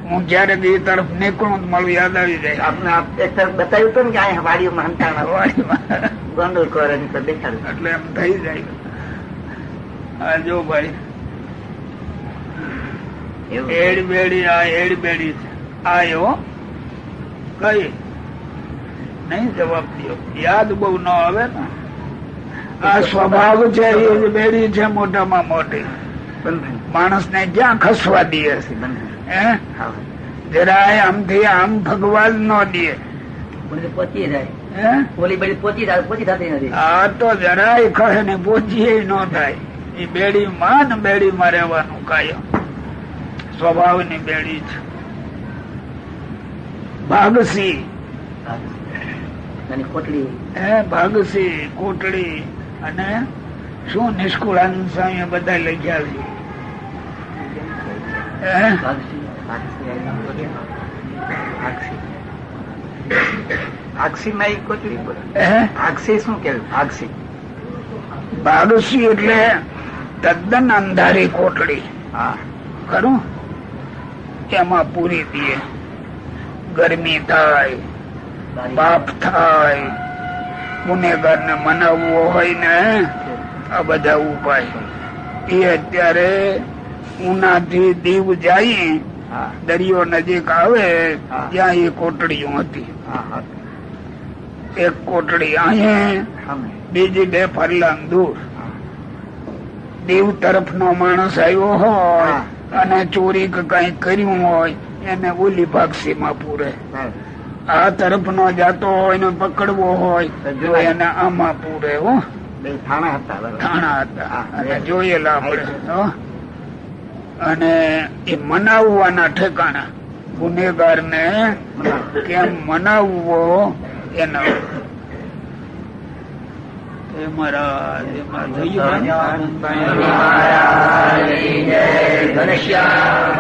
C: હું ક્યારેક એ તરફ નીકળું તો મારું યાદ આવી જાય.
A: આપને એક તરફ બતાવ્યું હતું ને કે અહીંયા વાડીઓમાં હંતાણા
C: વાડીમાં.
A: ગોંડલ કરે તો દેખાડ્યું.
C: એટલે એમ થઈ જાય. આ જો ભાઈ એડ બેડી આ એડ બેડી છે આ એવો કઈ નહીં જવાબ દો. યાદ બહુ ન આવે ને. આ સ્વભાવ છે એ જ બેડી છે મોટામાં મોટી.
A: બંધન
C: માણસ ને ક્યાં ખસવા દે છે
A: બંધન
C: હે
A: હા
C: જરાય આમથી આમ ભગવાન ન દે
B: પહોંચી જાય
C: હે
B: ઓલી બધી પહોંચી થતી નથી.
C: આ તો જરાય ખસે ને પહોંચીએ ન થાય. એ બેડીમાં ને બેડીમાં રહેવાનું કાયમ સ્વભાવની બેડી છે. ભાગસી
B: કોટડી
C: હે ભાગસી કોટડી અને શું નિષ્કુળાનંદ સ્વામી બધા લખ્યા છે હે?
A: ભાગસી માં એક કોચડી બોલે.
C: હે?
A: ભાગસી શું કેવું? ભાગસી
C: ભાગસી એટલે તદ્દન અંધારી કોટડી
A: હા
C: ખરું એમાં પૂરી દે. ગરમી થાય બાપ થાય ગુનેગાર ને મનાવવો હોય ને આ બધા ઉપાય એ અત્યારે ઉનાથી દીવ જાય
A: હા
C: દરિયો નજીક આવે
A: હા.
C: ત્યાં એ કોટડીઓ હતી.
A: હા હા
C: એક કોટડી અહીંયા
A: અમે
C: બીજી 2 ફરલાંગ દૂર. દીવ તરફ નો માણસ આવ્યો હોય
A: હા.
C: અને ચોરી કે કઈ કર્યું હોય એને ઓલી ભાગસી માં પૂરે. આ તરફ નો જાતો હોય ને પકડવો હોય તો એને આમાં પૂરે. હો
A: બે થાણા હતા બરાબર.
C: થાણા હતા
A: હા.
C: અને જોયેલા આપણે હો. અને એ મનાવવાના ઠેકાણા ગુનેગાર ને કેમ મનાવવો એના
B: ઘનશ્યામ